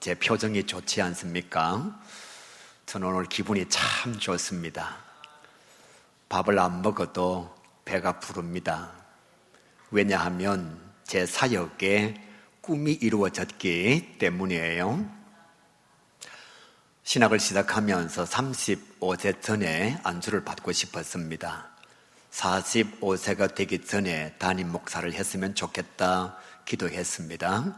제 표정이 좋지 않습니까? 저는 오늘 기분이 참 좋습니다. 밥을 안 먹어도 배가 부릅니다. 왜냐하면 제 사역에 꿈이 이루어졌기 때문이에요. 신학을 시작하면서 35세 전에 안수를 받고 싶었습니다. 45세가 되기 전에 담임 목사를 했으면 좋겠다 기도했습니다.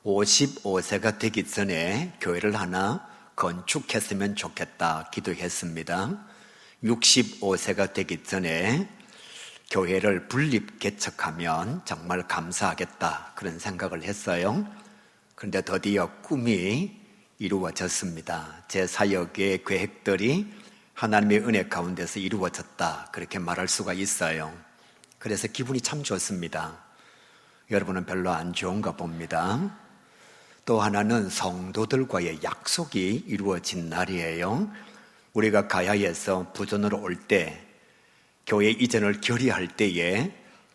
55세가 되기 전에 교회를 하나 건축했으면 좋겠다 기도했습니다. 65세가 되기 전에 교회를 분립 개척하면 정말 감사하겠다 그런 생각을 했어요. 그런데 드디어 꿈이 이루어졌습니다. 제 사역의 계획들이 하나님의 은혜 가운데서 이루어졌다 그렇게 말할 수가 있어요. 그래서 기분이 참 좋습니다. 여러분은 별로 안 좋은가 봅니다. 또 하나는 성도들과의 약속이 이루어진 날이에요. 우리가 가야에서 부전으로 올 때 교회 이전을 결의할 때에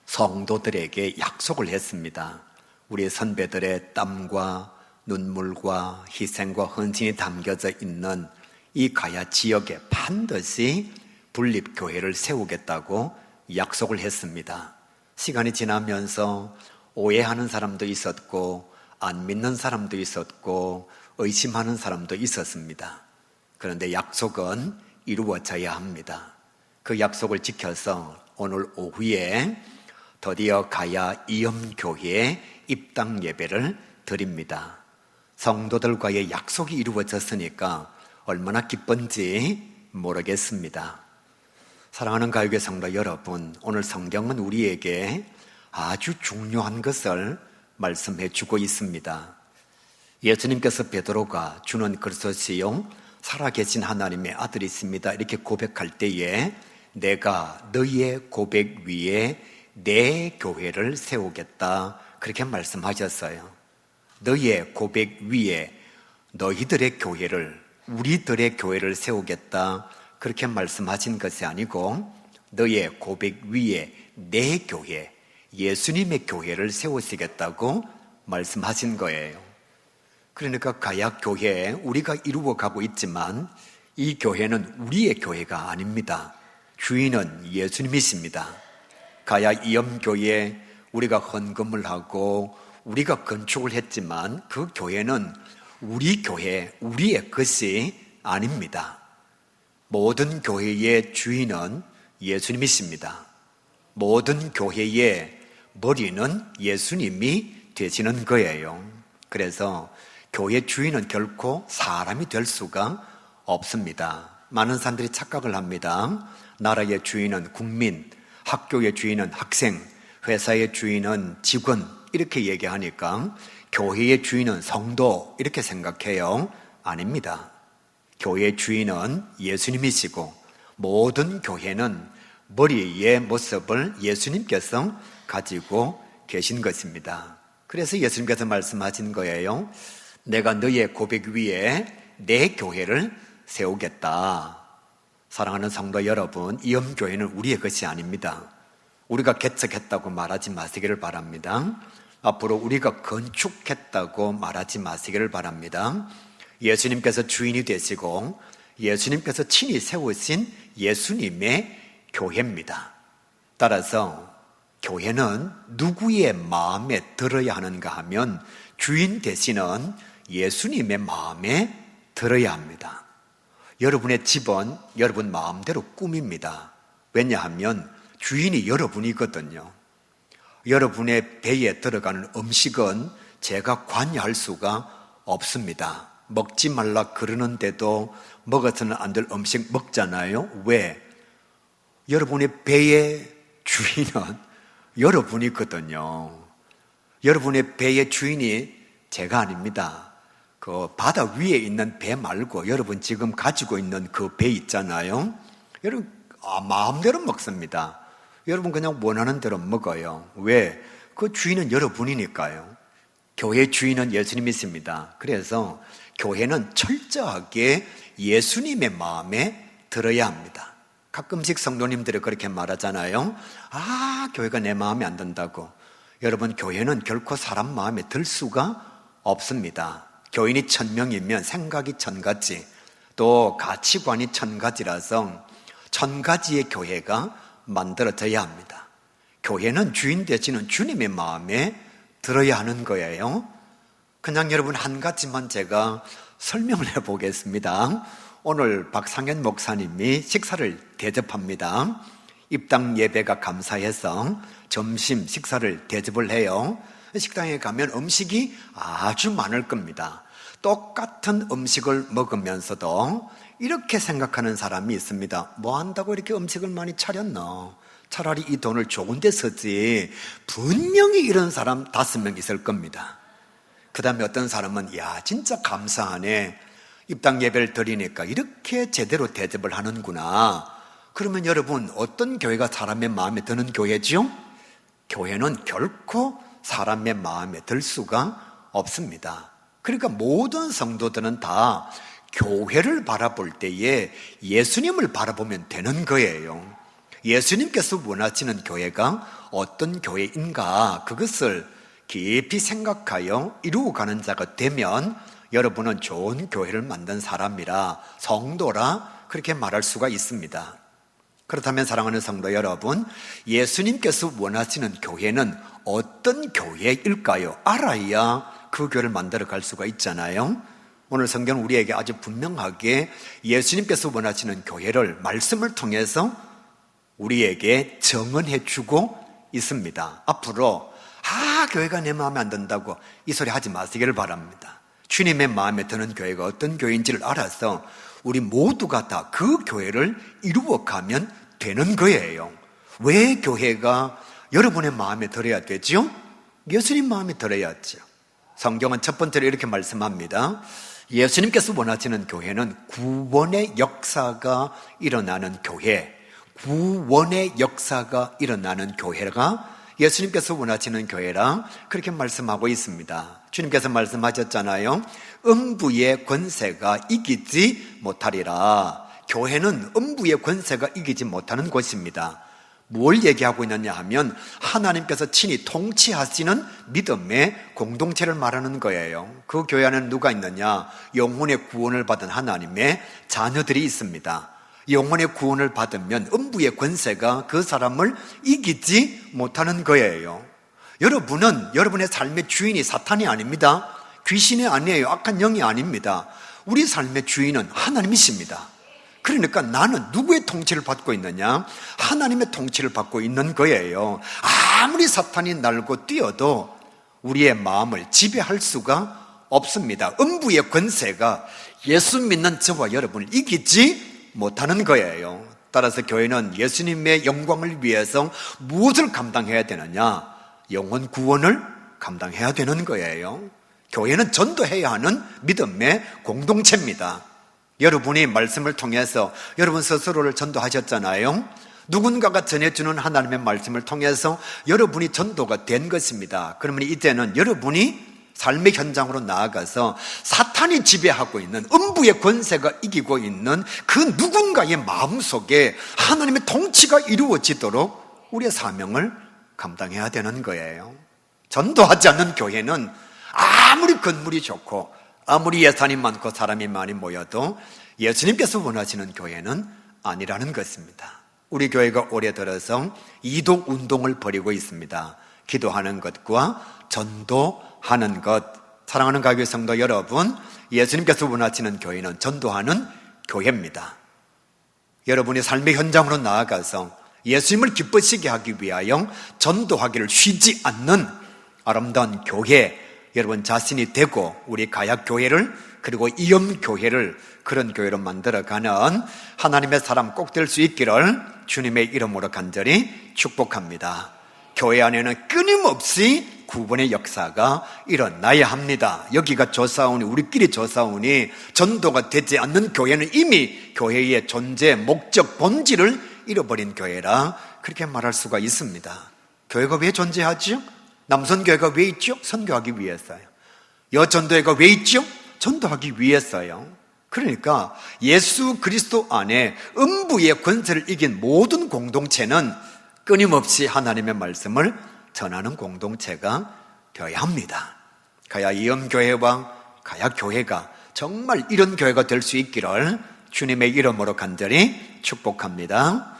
성도들에게 약속을 했습니다. 우리 선배들의 땀과 눈물과 희생과 헌신이 담겨져 있는 이 가야 지역에 반드시 분립교회를 세우겠다고 약속을 했습니다. 시간이 지나면서 오해하는 사람도 있었고 안 믿는 사람도 있었고 의심하는 사람도 있었습니다. 그런데 약속은 이루어져야 합니다. 그 약속을 지켜서 오늘 오후에 드디어 가야 이엄교회에 입당 예배를 드립니다. 성도들과의 약속이 이루어졌으니까 얼마나 기쁜지 모르겠습니다. 사랑하는 가요계 성도 여러분, 오늘 성경은 우리에게 아주 중요한 것을 말씀해 주고 있습니다. 예수님께서 베드로가 주는 그리스도시요 살아계신 하나님의 아들이십니다 이렇게 고백할 때에 내가 너희의 고백 위에 내 교회를 세우겠다 그렇게 말씀하셨어요. 너희의 고백 위에 너희들의 교회를, 우리들의 교회를 세우겠다 그렇게 말씀하신 것이 아니고 너희의 고백 위에 내 교회, 예수님의 교회를 세우시겠다고 말씀하신 거예요. 그러니까 가야 교회에 우리가 이루어가고 있지만 이 교회는 우리의 교회가 아닙니다. 주인은 예수님이십니다. 가야 이엄교회에 우리가 헌금을 하고 우리가 건축을 했지만 그 교회는 우리 교회, 우리의 것이 아닙니다. 모든 교회의 주인은 예수님이십니다. 모든 교회의 머리는 예수님이 되시는 거예요. 그래서 교회 주인은 결코 사람이 될 수가 없습니다. 많은 사람들이 착각을 합니다. 나라의 주인은 국민, 학교의 주인은 학생, 회사의 주인은 직원 이렇게 얘기하니까 교회의 주인은 성도 이렇게 생각해요. 아닙니다. 교회의 주인은 예수님이시고 모든 교회는 머리의 모습을 예수님께서 가지고 계신 것입니다. 그래서 예수님께서 말씀하신 거예요. 내가 너의 고백 위에 내 교회를 세우겠다. 사랑하는 성도 여러분, 이엄교회는 우리의 것이 아닙니다. 우리가 개척했다고 말하지 마시기를 바랍니다. 앞으로 우리가 건축했다고 말하지 마시기를 바랍니다. 예수님께서 주인이 되시고 예수님께서 친히 세우신 예수님의 교회입니다. 따라서 교회는 누구의 마음에 들어야 하는가 하면 주인 되시는 예수님의 마음에 들어야 합니다. 여러분의 집은 여러분 마음대로 꾸밉니다. 왜냐하면 주인이 여러분이거든요. 여러분의 배에 들어가는 음식은 제가 관여할 수가 없습니다. 먹지 말라 그러는데도 먹어서는 안 될 음식 먹잖아요. 왜? 여러분의 배의 주인은 여러분이거든요. 여러분의 배의 주인이 제가 아닙니다. 그 바다 위에 있는 배 말고 여러분 지금 가지고 있는 그 배 있잖아요. 여러분 마음대로 먹습니다. 여러분 그냥 원하는 대로 먹어요. 왜? 그 주인은 여러분이니까요. 교회의 주인은 예수님이십니다. 그래서 교회는 철저하게 예수님의 마음에 들어야 합니다. 가끔씩 성도님들이 그렇게 말하잖아요. 교회가 내 마음에 안 든다고. 여러분 교회는 결코 사람 마음에 들 수가 없습니다. 교인이 1000명이면 생각이 1000가지, 또 가치관이 1000가지라서 1000가지의 교회가 만들어져야 합니다. 교회는 주인 되시는 주님의 마음에 들어야 하는 거예요. 그냥 여러분 한 가지만 제가 설명을 해보겠습니다. 오늘 박상현 목사님이 식사를 대접합니다. 입당 예배가 감사해서 점심 식사를 대접을 해요. 식당에 가면 음식이 아주 많을 겁니다. 똑같은 음식을 먹으면서도 이렇게 생각하는 사람이 있습니다. 뭐 한다고 이렇게 음식을 많이 차렸나? 차라리 이 돈을 좋은 데 쓰지. 분명히 이런 사람 5명 있을 겁니다. 그 다음에 어떤 사람은 야 진짜 감사하네. 입당 예배를 드리니까 이렇게 제대로 대접을 하는구나. 그러면 여러분 어떤 교회가 사람의 마음에 드는 교회죠? 교회는 결코 사람의 마음에 들 수가 없습니다. 그러니까 모든 성도들은 다 교회를 바라볼 때에 예수님을 바라보면 되는 거예요. 예수님께서 원하시는 교회가 어떤 교회인가 그것을 깊이 생각하여 이루어가는 자가 되면 여러분은 좋은 교회를 만든 사람이라, 성도라 그렇게 말할 수가 있습니다. 그렇다면 사랑하는 성도 여러분, 예수님께서 원하시는 교회는 어떤 교회일까요? 알아야 그 교회를 만들어 갈 수가 있잖아요. 오늘 성경은 우리에게 아주 분명하게 예수님께서 원하시는 교회를 말씀을 통해서 우리에게 정언해 주고 있습니다. 앞으로 교회가 내 마음에 안 든다고 이 소리 하지 마시기를 바랍니다. 주님의 마음에 드는 교회가 어떤 교회인지를 알아서 우리 모두가 다 그 교회를 이루어가면 되는 거예요. 왜 교회가 여러분의 마음에 들어야 되죠? 예수님 마음에 들어야죠. 성경은 첫 번째로 이렇게 말씀합니다. 예수님께서 원하시는 교회는 구원의 역사가 일어나는 교회, 구원의 역사가 일어나는 교회가 예수님께서 원하시는 교회라 그렇게 말씀하고 있습니다. 주님께서 말씀하셨잖아요. 음부의 권세가 이기지 못하리라. 교회는 음부의 권세가 이기지 못하는 곳입니다. 뭘 얘기하고 있느냐 하면 하나님께서 친히 통치하시는 믿음의 공동체를 말하는 거예요. 그 교회 안에는 누가 있느냐? 영혼의 구원을 받은 하나님의 자녀들이 있습니다. 영혼의 구원을 받으면 음부의 권세가 그 사람을 이기지 못하는 거예요. 여러분은 여러분의 삶의 주인이 사탄이 아닙니다. 귀신이 아니에요. 악한 영이 아닙니다. 우리 삶의 주인은 하나님이십니다. 그러니까 나는 누구의 통치를 받고 있느냐? 하나님의 통치를 받고 있는 거예요. 아무리 사탄이 날고 뛰어도 우리의 마음을 지배할 수가 없습니다. 음부의 권세가 예수 믿는 저와 여러분을 이기지 못하는 거예요. 따라서 교회는 예수님의 영광을 위해서 무엇을 감당해야 되느냐? 영혼 구원을 감당해야 되는 거예요. 교회는 전도해야 하는 믿음의 공동체입니다. 여러분이 말씀을 통해서 여러분 스스로를 전도하셨잖아요. 누군가가 전해주는 하나님의 말씀을 통해서 여러분이 전도가 된 것입니다. 그러면 이제는 여러분이 삶의 현장으로 나아가서 사탄이 지배하고 있는 음부의 권세가 이기고 있는 그 누군가의 마음속에 하나님의 통치가 이루어지도록 우리의 사명을 감당해야 되는 거예요. 전도하지 않는 교회는 아무리 건물이 좋고 아무리 예산이 많고 사람이 많이 모여도 예수님께서 원하시는 교회는 아니라는 것입니다. 우리 교회가 올해 들어서 이동 운동을 벌이고 있습니다. 기도하는 것과 전도하는 것. 사랑하는 가교회 성도 여러분, 예수님께서 원하시는 교회는 전도하는 교회입니다. 여러분이 삶의 현장으로 나아가서 예수님을 기쁘시게 하기 위하여 전도하기를 쉬지 않는 아름다운 교회, 여러분 자신이 되고 우리 가약교회를 그리고 이염교회를 그런 교회로 만들어가는 하나님의 사람 꼭 될 수 있기를 주님의 이름으로 간절히 축복합니다. 교회 안에는 끊임없이 구원의 역사가 일어나야 합니다. 여기가 조사오니 우리끼리 조사오니 전도가 되지 않는 교회는 이미 교회의 존재, 목적, 본질을 잃어버린 교회라 그렇게 말할 수가 있습니다. 교회가 왜 존재하죠? 남선교회가 왜 있죠? 선교하기 위해서요. 여전도회가 왜 있죠? 전도하기 위해서요. 그러니까 예수 그리스도 안에 음부의 권세를 이긴 모든 공동체는 끊임없이 하나님의 말씀을 전하는 공동체가 되어야 합니다. 가야 이염교회와 가야 교회가 정말 이런 교회가 될 수 있기를 주님의 이름으로 간절히 축복합니다.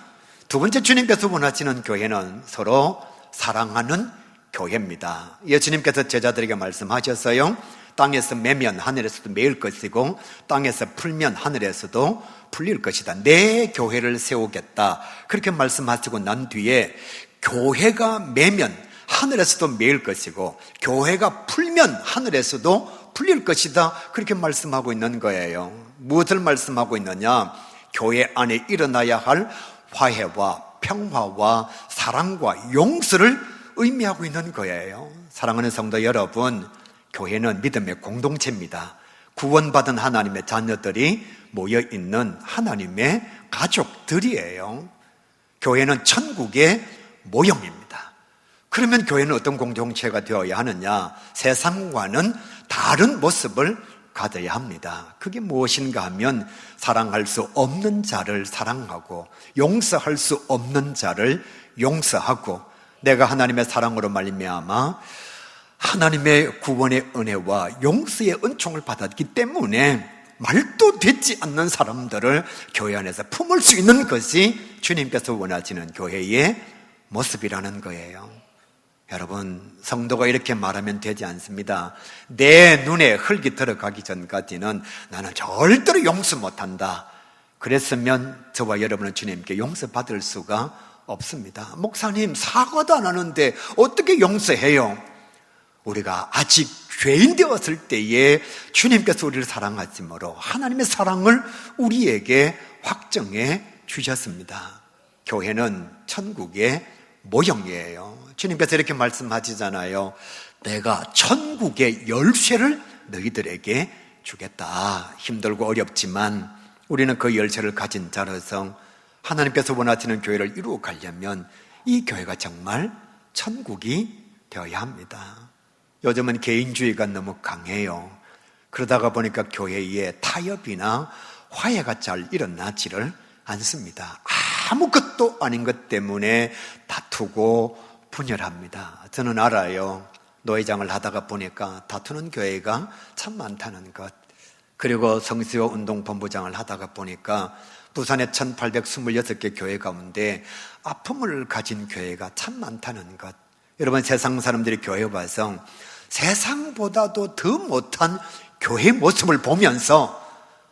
두 번째, 주님께서 원하시는 교회는 서로 사랑하는 교회입니다. 예수님께서 제자들에게 말씀하셨어요. 땅에서 매면 하늘에서도 매일 것이고 땅에서 풀면 하늘에서도 풀릴 것이다. 내 교회를 세우겠다. 그렇게 말씀하시고 난 뒤에 교회가 매면 하늘에서도 매일 것이고 교회가 풀면 하늘에서도 풀릴 것이다. 그렇게 말씀하고 있는 거예요. 무엇을 말씀하고 있느냐? 교회 안에 일어나야 할 화해와 평화와 사랑과 용서를 의미하고 있는 거예요. 사랑하는 성도 여러분, 교회는 믿음의 공동체입니다. 구원받은 하나님의 자녀들이 모여있는 하나님의 가족들이에요. 교회는 천국의 모형입니다. 그러면 교회는 어떤 공동체가 되어야 하느냐? 세상과는 다른 모습을 가져야 합니다. 그게 무엇인가 하면 사랑할 수 없는 자를 사랑하고 용서할 수 없는 자를 용서하고, 내가 하나님의 사랑으로 말미암아 하나님의 구원의 은혜와 용서의 은총을 받았기 때문에 말도 되지 않는 사람들을 교회 안에서 품을 수 있는 것이 주님께서 원하시는 교회의 모습이라는 거예요. 여러분, 성도가 이렇게 말하면 되지 않습니다. 내 눈에 흙이 들어가기 전까지는 나는 절대로 용서 못한다. 그랬으면 저와 여러분은 주님께 용서받을 수가 없습니다. 목사님, 사과도 안 하는데 어떻게 용서해요? 우리가 아직 죄인 되었을 때에 주님께서 우리를 사랑하심으로 하나님의 사랑을 우리에게 확정해 주셨습니다. 교회는 천국의 모형이에요. 주님께서 이렇게 말씀하시잖아요. 내가 천국의 열쇠를 너희들에게 주겠다. 힘들고 어렵지만 우리는 그 열쇠를 가진 자로서 하나님께서 원하시는 교회를 이루어 가려면 이 교회가 정말 천국이 되어야 합니다. 요즘은 개인주의가 너무 강해요. 그러다가 보니까 교회에 타협이나 화해가 잘 일어나지를 않습니다. 아무것도 아닌 것 때문에 다투고 분열합니다. 저는 알아요. 노회장을 하다가 보니까 다투는 교회가 참 많다는 것. 그리고 성수요 운동본부장을 하다가 보니까 부산의 1826개 교회 가운데 아픔을 가진 교회가 참 많다는 것. 여러분, 세상 사람들이 교회 와서 세상보다도 더 못한 교회 모습을 보면서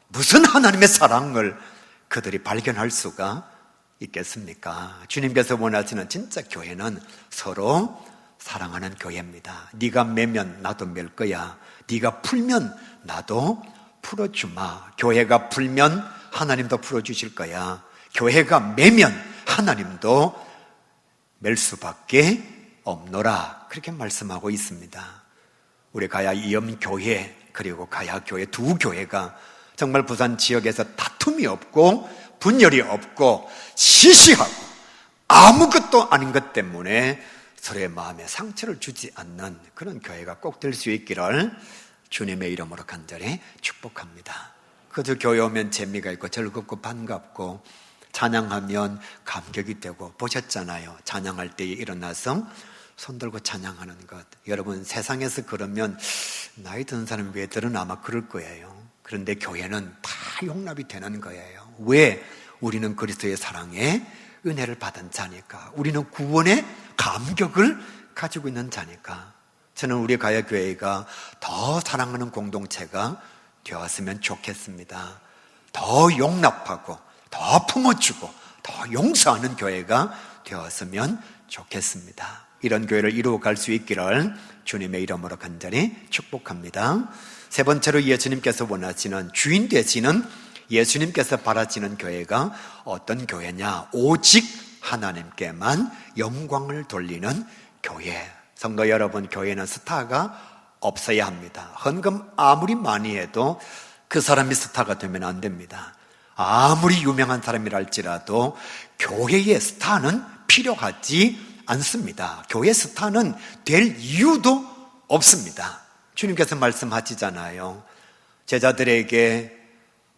무슨 하나님의 사랑을 그들이 발견할 수가 있겠습니까? 주님께서 원하시는 진짜 교회는 서로 사랑하는 교회입니다. 네가 매면 나도 맬 거야. 네가 풀면 나도 풀어주마. 교회가 풀면 하나님도 풀어주실 거야. 교회가 매면 하나님도 맬 수밖에 없노라. 그렇게 말씀하고 있습니다. 우리 가야 이염교회 그리고 가야교회 두 교회가 정말 부산 지역에서 다툼이 없고 분열이 없고 시시하고 아무것도 아닌 것 때문에 서로의 마음에 상처를 주지 않는 그런 교회가 꼭 될 수 있기를 주님의 이름으로 간절히 축복합니다. 그저 교회 오면 재미가 있고 즐겁고 반갑고 찬양하면 감격이 되고, 보셨잖아요. 찬양할 때에 일어나서 손 들고 찬양하는 것. 여러분, 세상에서 그러면 나이 든 사람이 왜 들은 아마 그럴 거예요. 그런데 교회는 다 용납이 되는 거예요. 왜? 우리는 그리스도의 사랑에 은혜를 받은 자니까. 우리는 구원의 감격을 가지고 있는 자니까. 저는 우리 가야교회가 더 사랑하는 공동체가 되었으면 좋겠습니다. 더 용납하고 더 품어주고 더 용서하는 교회가 되었으면 좋겠습니다. 이런 교회를 이루어갈 수 있기를 주님의 이름으로 간절히 축복합니다. 세 번째로 예수님께서 원하시는, 주인 되시는 예수님께서 바라시는 교회가 어떤 교회냐? 오직 하나님께만 영광을 돌리는 교회. 성도 여러분, 교회는 스타가 없어야 합니다. 헌금 아무리 많이 해도 그 사람이 스타가 되면 안 됩니다. 아무리 유명한 사람이라 할지라도 교회의 스타는 필요하지 않습니다. 교회 스타는 될 이유도 없습니다. 주님께서 말씀하시잖아요. 제자들에게,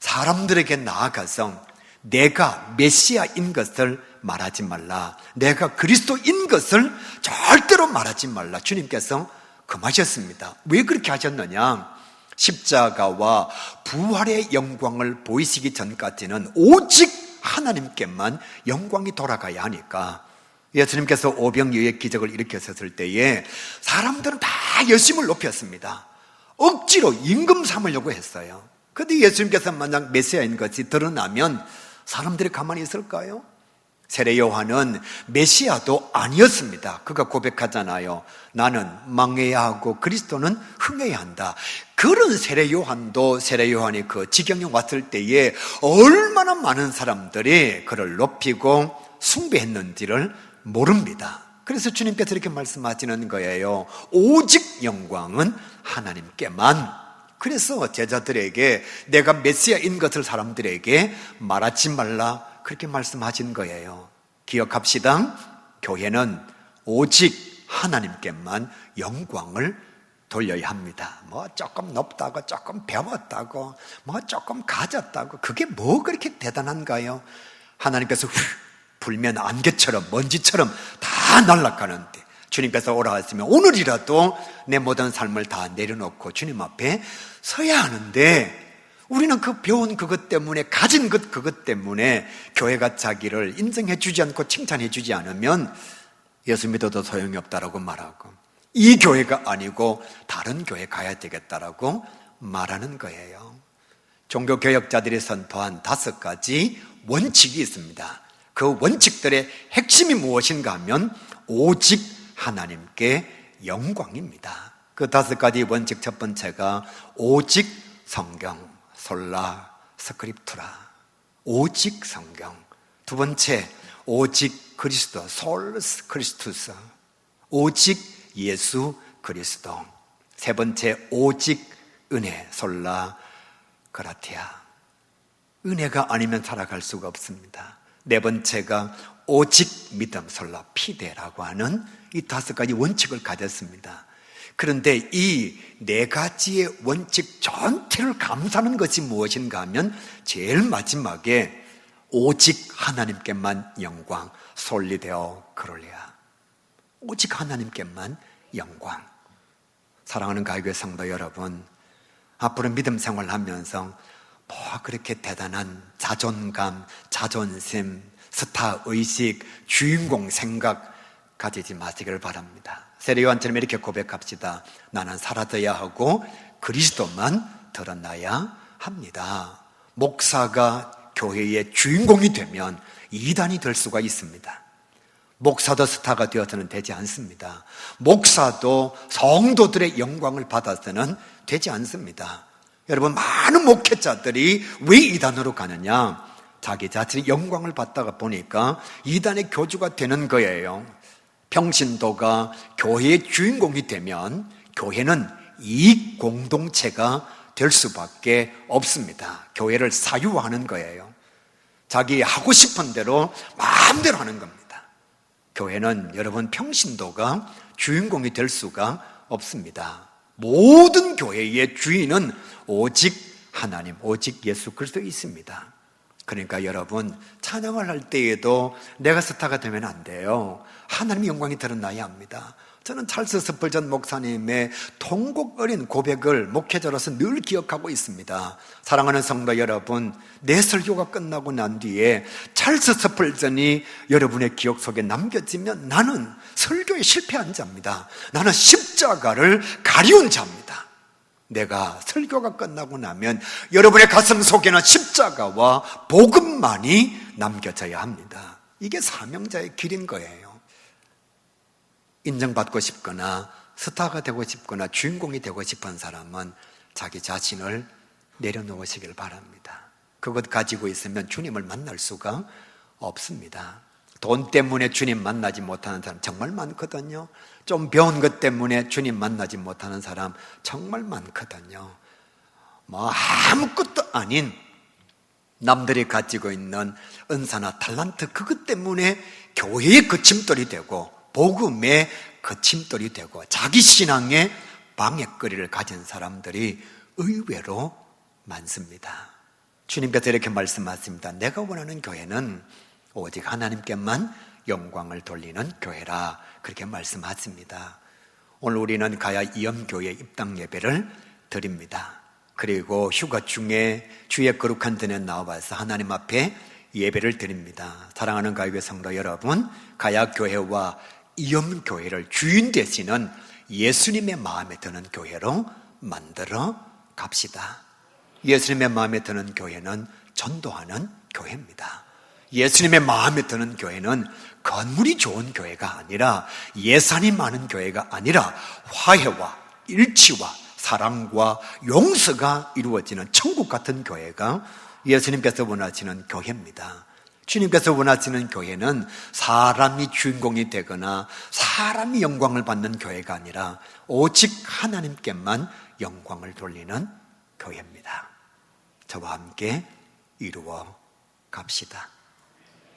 사람들에게 나아가서 내가 메시아인 것을 말하지 말라. 내가 그리스도인 것을 절대로 말하지 말라. 주님께서 금하셨습니다. 왜 그렇게 하셨느냐? 십자가와 부활의 영광을 보이시기 전까지는 오직 하나님께만 영광이 돌아가야 하니까 예수님께서 오병이어의 기적을 일으켰을 때에 사람들은 다 열심을 높였습니다. 억지로 임금 삼으려고 했어요. 그런데 예수님께서 만약 메시아인 것이 드러나면 사람들이 가만히 있을까요? 세례 요한은 메시아도 아니었습니다. 그가 고백하잖아요. 나는 망해야 하고 그리스도는 흥해야 한다. 그런 세례 요한도 세례 요한이 그 지경에 왔을 때에 얼마나 많은 사람들이 그를 높이고 숭배했는지를 모릅니다. 그래서 주님께서 이렇게 말씀하시는 거예요. 오직 영광은 하나님께만. 그래서 제자들에게 내가 메시아인 것을 사람들에게 말하지 말라 그렇게 말씀하신 거예요. 기억합시다. 교회는 오직 하나님께만 영광을 돌려야 합니다. 뭐 조금 높다고 조금 배웠다고 뭐 조금 가졌다고 그게 뭐 그렇게 대단한가요? 하나님께서 불면 안개처럼 먼지처럼 다 날아가는데 주님께서 오라 하시면 오늘이라도 내 모든 삶을 다 내려놓고 주님 앞에 서야 하는데 우리는 그 배운 그것 때문에 가진 그것 때문에 교회가 자기를 인정해 주지 않고 칭찬해 주지 않으면 예수 믿어도 소용이 없다라고 말하고 이 교회가 아니고 다른 교회 가야 되겠다라고 말하는 거예요. 종교개혁자들이 선포한 5가지 원칙이 있습니다. 그 원칙들의 핵심이 무엇인가 하면 오직 하나님께 영광입니다. 그 5가지 원칙 첫 번째가 오직 성경 솔라 스크립투라 오직 성경. 두 번째 오직 그리스도 솔스 크리스투스 오직 예수 그리스도. 세 번째 오직 은혜 솔라 그라티아 은혜가 아니면 살아갈 수가 없습니다. 네 번째가 오직 믿음 솔라 피데라고 하는 이 5가지 원칙을 가졌습니다. 그런데 이 4가지의 원칙 전체를 감싸는 것이 무엇인가 하면 제일 마지막에 오직 하나님께만 영광 솔리데오 그롤리아 오직 하나님께만 영광. 사랑하는 가요교회 성도 여러분, 앞으로 믿음 생활하면서 뭐 그렇게 대단한 자존감, 자존심, 스타의식, 주인공 생각 가지지 마시기를 바랍니다. 세례요한처럼 이렇게 고백합시다. 나는 사라져야 하고 그리스도만 드러나야 합니다. 목사가 교회의 주인공이 되면 이단이 될 수가 있습니다. 목사도 스타가 되어서는 되지 않습니다. 목사도 성도들의 영광을 받아서는 되지 않습니다. 여러분, 많은 목회자들이 왜 이단으로 가느냐? 자기 자신의 영광을 받다가 보니까 이단의 교주가 되는 거예요. 평신도가 교회의 주인공이 되면 교회는 이익 공동체가 될 수밖에 없습니다. 교회를 사유화하는 거예요. 자기 하고 싶은 대로 마음대로 하는 겁니다. 교회는 여러분 평신도가 주인공이 될 수가 없습니다. 모든 교회의 주인은 오직 하나님, 오직 예수 그리스도에 있습니다. 그러니까 여러분 찬양을 할 때에도 내가 스타가 되면 안 돼요. 하나님의 영광이 드러나야 합니다. 저는 찰스 스펄전 목사님의 통곡 어린 고백을 목회자로서 늘 기억하고 있습니다. 사랑하는 성도 여러분, 내 설교가 끝나고 난 뒤에 찰스 스펄전이 여러분의 기억 속에 남겨지면 나는 설교에 실패한 자입니다. 나는 십자가를 가리운 자입니다. 내가 설교가 끝나고 나면 여러분의 가슴 속에는 십자가와 복음만이 남겨져야 합니다. 이게 사명자의 길인 거예요. 인정받고 싶거나 스타가 되고 싶거나 주인공이 되고 싶은 사람은 자기 자신을 내려놓으시길 바랍니다. 그것 가지고 있으면 주님을 만날 수가 없습니다. 돈 때문에 주님 만나지 못하는 사람 정말 많거든요. 좀 배운 것 때문에 주님 만나지 못하는 사람 정말 많거든요. 뭐 아무것도 아닌 남들이 가지고 있는 은사나 탤런트 그것 때문에 교회의 거침돌이 되고 복음의 거침돌이 되고 자기 신앙의 방해거리를 가진 사람들이 의외로 많습니다. 주님께서 이렇게 말씀하십니다. 내가 원하는 교회는 오직 하나님께만 영광을 돌리는 교회라 그렇게 말씀하십니다. 오늘 우리는 가야 이엄교회 입당 예배를 드립니다. 그리고 휴가 중에 주의 거룩한 전에 나와서 하나님 앞에 예배를 드립니다. 사랑하는 가요교회 성도 여러분, 가야교회와 이엄교회를 주인 되시는 예수님의 마음에 드는 교회로 만들어 갑시다. 예수님의 마음에 드는 교회는 전도하는 교회입니다. 예수님의 마음에 드는 교회는 건물이 좋은 교회가 아니라, 예산이 많은 교회가 아니라, 화해와 일치와 사랑과 용서가 이루어지는 천국 같은 교회가 예수님께서 원하시는 교회입니다. 주님께서 원하시는 교회는 사람이 주인공이 되거나 사람이 영광을 받는 교회가 아니라 오직 하나님께만 영광을 돌리는 교회입니다. 저와 함께 이루어 갑시다.